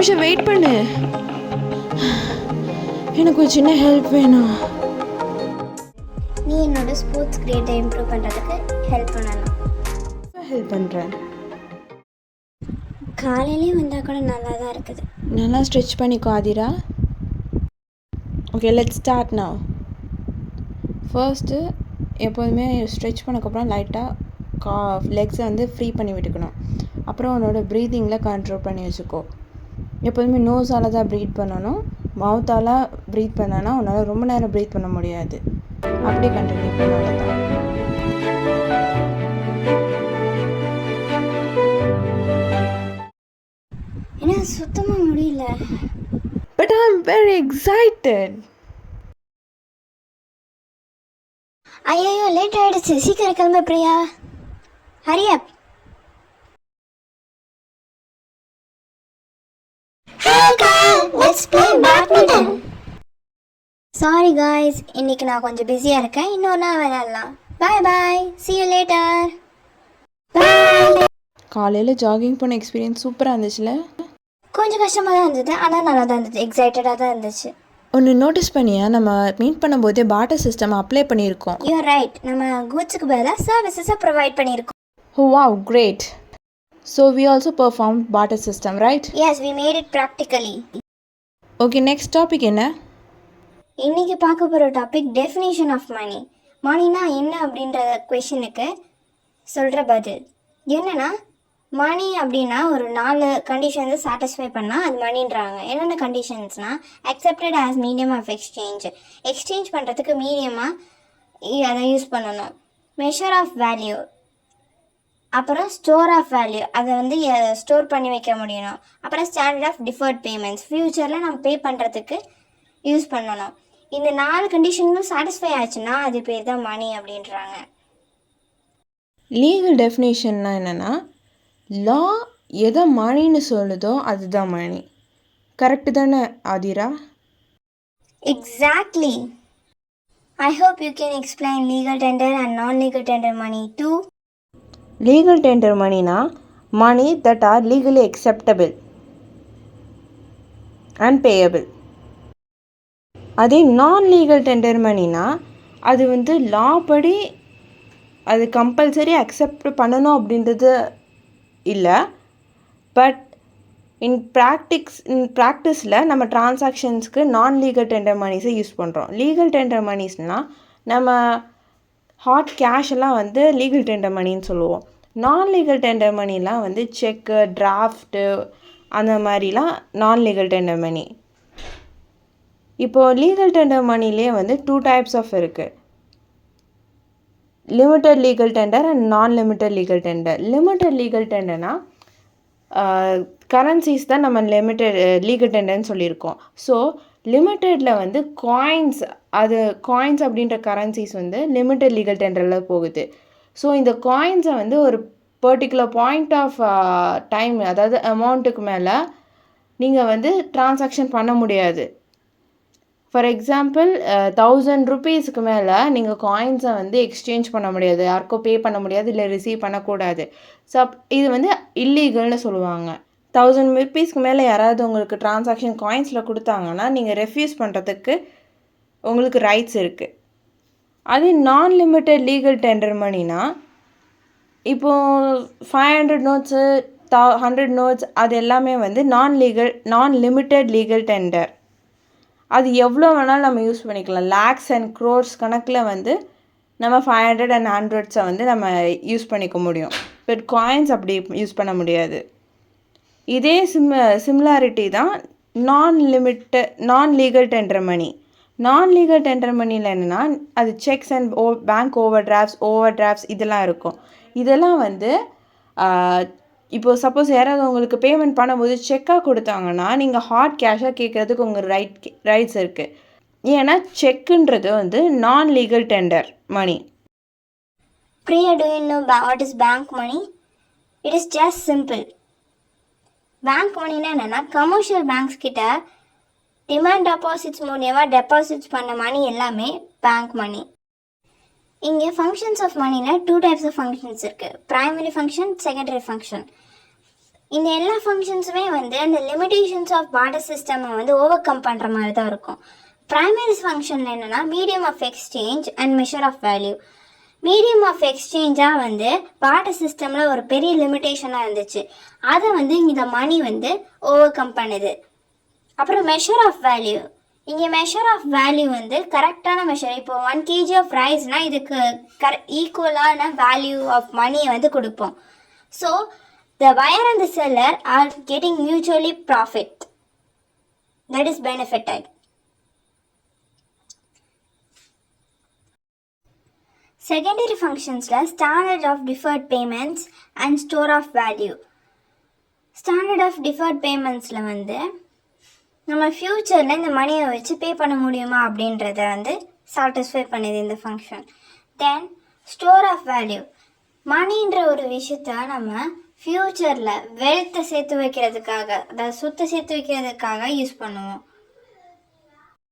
நிமிஷம் வெயிட் பண்ணு. எனக்கு ஒரு சின்ன ஹெல்ப் வேணும். நீ என்னோட ஸ்போர்ட்ஸ் கிரேட்டை இம்ப்ரூவ் பண்ணுறதுக்கு ஹெல்ப் பண்ணணும். ஹெல்ப் பண்ணுறேன். காலையிலே வந்தால் கூட நல்லா தான் இருக்குது. நல்லா ஸ்ட்ரெச் பண்ணிக்கோ Aathira. Okay, let's start now. First எப்போதுமே ஸ்ட்ரெச் பண்ணக்கப்புறம் லைட்டாக லெக்ஸை வந்து ஃப்ரீ பண்ணி விட்டுக்கணும். அப்புறம் உன்னோட ப்ரீதிங்கில் கண்ட்ரோல் பண்ணி வச்சுக்கோ. எப்போதுமே நோஸால் தான் ப்ரீத் பண்ணணும். மவுத்தால் ப்ரீத் பண்ணனா உன்னால் ரொம்ப நேரம் ப்ரீத் பண்ண முடியாது. அப்படியே கண்டினியூ பண்ணால தான். ஏன்னா சுத்தமாக முடியல. But I am very excited. ஐயோ லேட் ஆகிடுச்சு, சீக்கிரம் கிளம்ப Priya. Hurry up. Sorry guys, இன்னைக்கு நான் கொஞ்சம் பிஸியாக இருக்கேன். இன்னொரு நாள் விளையாடலாம். பாய் பாய், see you later. பாய். காலையில் ஜாகிங் பண்ண எக்ஸ்பீரியன்ஸ் சூப்பராக இருந்துச்சுல? கொஞ்சம் கஷ்டமாக தான் இருந்தது, ஆனால் நல்லா தான் இருந்தது. எக்ஸைட்டடாக தான் இருந்துச்சு. ஒன்று நோட்டீஸ் பண்ணியா, நம்ம மீட் பண்ணும்போதே பாட்டர் சிஸ்டம் அப்ளை பண்ணியிருக்கோம். You're right. நம்ம கூட்ஸுக்கு பதிலாக சர்வீசஸை ப்ரொவைட் பண்ணியிருக்கோம். Oh wow, great. So we also performed barter system, right? Yes, we made it practically. Okay, next topic என்ன? இன்னைக்கு பார்க்க போகிற டாபிக் டெஃபினேஷன் ஆஃப் மணி. மணினா என்ன அப்படின்ற கொஷனுக்கு சொல்கிற பதில் என்னென்னா, மணி அப்படின்னா ஒரு 4 கண்டிஷன்ஸை சாட்டிஸ்ஃபை பண்ணால் அது மணின்றாங்க. என்னென்ன கண்டிஷன்ஸ்னால், accepted as medium of exchange பண்ணுறதுக்கு மீடியமாக அதை யூஸ் பண்ணணும். மெஷர் ஆஃப் வேல்யூ, அப்புறம் ஸ்டோர் ஆஃப் வேல்யூ, அதை வந்து ஸ்டோர் பண்ணி வைக்க முடியணும். அப்புறம் ஸ்டாண்டர்ட் ஆஃப் டிஃபர்ட் பேமெண்ட்ஸ், ஃப்யூச்சரில் நம்ம பே பண்ணுறதுக்கு யூஸ் பண்ணணும். இந்த 4 கண்டிஷனும் சாட்டிஸ்ஃபை ஆச்சுன்னா அது பேர் தான் மணி அப்படின்றாங்க. லீகல் டெஃபினேஷன்னா என்னென்னா, லா எதை மணின்னு சொல்லுதோ அதுதான் மணி. கரெக்டு தானே Athira? Exactly. I hope you can explain legal tender and non legal tender money too. Legal tender மணினா money that are legally acceptable and payable. அதே நான் லீகல் டெண்டர் மணினா அது வந்து லா படி அது கம்பல்சரி அக்செப்ட் பண்ணணும் அப்படின்றது இல்லை. பட் இன் ப்ராக்டிஸில் நம்ம டிரான்சாக்ஷன்ஸ்க்கு நான் லீகல் டெண்டர் மணிஸை யூஸ் பண்ணுறோம். லீகல் டெண்டர் மணிஸ்னால் நம்ம ஹாட் கேஷ் எல்லாம் வந்து லீகல் டெண்டர் மணின்னு சொல்லுவோம். நான் லீகல் டெண்டர் மணிலாம் வந்து செக்கு, டிராஃப்ட்டு அந்த மாதிரிலாம் நான் லீகல் டெண்டர் மணி. இப்போது லீகல் டெண்டர் மணிலே வந்து 2 டைப்ஸ் ஆஃப் இருக்குது. Limited legal tender and non limited legal tender. Limited legal டெண்டர்னால் கரன்சிஸ் தான் நம்ம லிமிட்டட் லீகல் டெண்டர்னு சொல்லியிருக்கோம். ஸோ லிமிட்டடில் வந்து காயின்ஸ் அப்படின்ற கரன்சிஸ் வந்து லிமிட்டட் லீகல் டெண்டரில் போகுது. ஸோ இந்த காயின்ஸை வந்து ஒரு பர்டிகுலர் பாயிண்ட் ஆஃப் டைம், அதாவது அமௌண்ட்டுக்கு மேலே நீங்கள் வந்து டிரான்சாக்ஷன் பண்ண முடியாது. ஃபார் எக்ஸாம்பிள் 1000 rupeesக்கு மேலே நீங்கள் காயின்ஸை வந்து எக்ஸ்சேஞ்ச் பண்ண முடியாது, யாருக்கோ பே பண்ண முடியாது, இல்லை ரிசீவ் பண்ணக்கூடாது. ஸோ இது வந்து இல்லீகல்னு சொல்லுவாங்க. 1000 rupeesக்கு மேலே யாராவது உங்களுக்கு டிரான்சாக்ஷன் காயின்ஸில் கொடுத்தாங்கன்னா நீங்கள் ரெஃப்யூஸ் பண்ணுறதுக்கு உங்களுக்கு ரைட்ஸ் இருக்குது. அது நான் லிமிட்டட் லீகல் டெண்டர் மணினா, இப்போது 500 நோட்ஸு 100 நோட்ஸ் அது எல்லாமே வந்து நான் லிமிட்டட் லீகல் டெண்டர். அது எவ்வளோ வேணாலும் நம்ம யூஸ் பண்ணிக்கலாம். லேக்ஸ் அண்ட் க்ரோர்ஸ் கணக்கில் வந்து நம்ம 500 and 100 வந்து நம்ம யூஸ் பண்ணிக்க முடியும். பட் காயின்ஸ் அப்படி யூஸ் பண்ண முடியாது. இதே சிமிலாரிட்டி தான் நான் லீகல் டெண்டர் மணி. நான் லீகல் டெண்டர் மணியில் என்னென்னா, அது sex and bank over drafts இதெல்லாம் இருக்கும். இதெல்லாம் வந்து இப்போது சப்போஸ் யாராவது உங்களுக்கு பேமெண்ட் பண்ணும்போது செக்காக கொடுத்தாங்கன்னா நீங்கள் ஹார்ட் கேஷாக கேட்குறதுக்கு உங்கள் ரைட்ஸ் இருக்குது. ஏன்னா செக்குன்றது வந்து நான் legal tender money. Priya, do you know what is bank money? It is just simple. Bank money என்னன்னா, கமர்ஷியல் பேங்க்ஸ் கிட்ட டிமாண்ட் டெபாசிட்ஸ் மூலியமாக டெபாசிட்ஸ் பண்ண மணி எல்லாமே பேங்க் மணி. இங்கே ஃபங்க்ஷன்ஸ் ஆஃப் மணியில் 2 டைப்ஸ் ஆஃப் ஃபங்க்ஷன்ஸ் இருக்குது. Primary function, secondary function. இந்த எல்லா ஃபங்க்ஷன்ஸுமே வந்து அந்த லிமிடேஷன்ஸ் ஆஃப் பார்ட்டர் சிஸ்டமை வந்து ஓவர் கம் பண்ணுற மாதிரி தான் இருக்கும். ப்ரைமரி ஃபங்க்ஷனில் என்னென்னா medium of exchange and measure of value. Medium of எக்ஸ்சேஞ்சாக வந்து பார்ட்டர் சிஸ்டமில் ஒரு பெரிய லிமிடேஷனாக இருந்துச்சு, அதை வந்து இந்த மணி வந்து ஓவர் கம் பண்ணுது. அப்புறம் மெஷர் ஆஃப் வேல்யூ, இங்கே மெஷர் ஆஃப் வேல்யூ வந்து கரெக்டான மெஷர். இப்போ 1 kg ஆஃப் ரைஸ்னால் இதுக்கு ஈக்குவலான வேல்யூ ஆஃப் மணியை வந்து கொடுப்போம். So the buyer and the seller are getting mutually profit, that is benefited. Secondary functionsல standard of deferred payments and store of value. Standard of deferred paymentsல வந்து நம்ம ஃப்யூச்சரில் இந்த மணியை வச்சு பே பண்ண முடியுமா அப்படின்றத வந்து சாட்டிஸ்ஃபை பண்ணுது இந்த function. Then store of value, மணின்ற ஒரு விஷயத்த நம்ம ஃப்யூச்சரில் வெல்த்தை சேர்த்து வைக்கிறதுக்காக, அதாவது சொத்தை சேர்த்து வைக்கிறதுக்காக யூஸ் பண்ணுவோம்.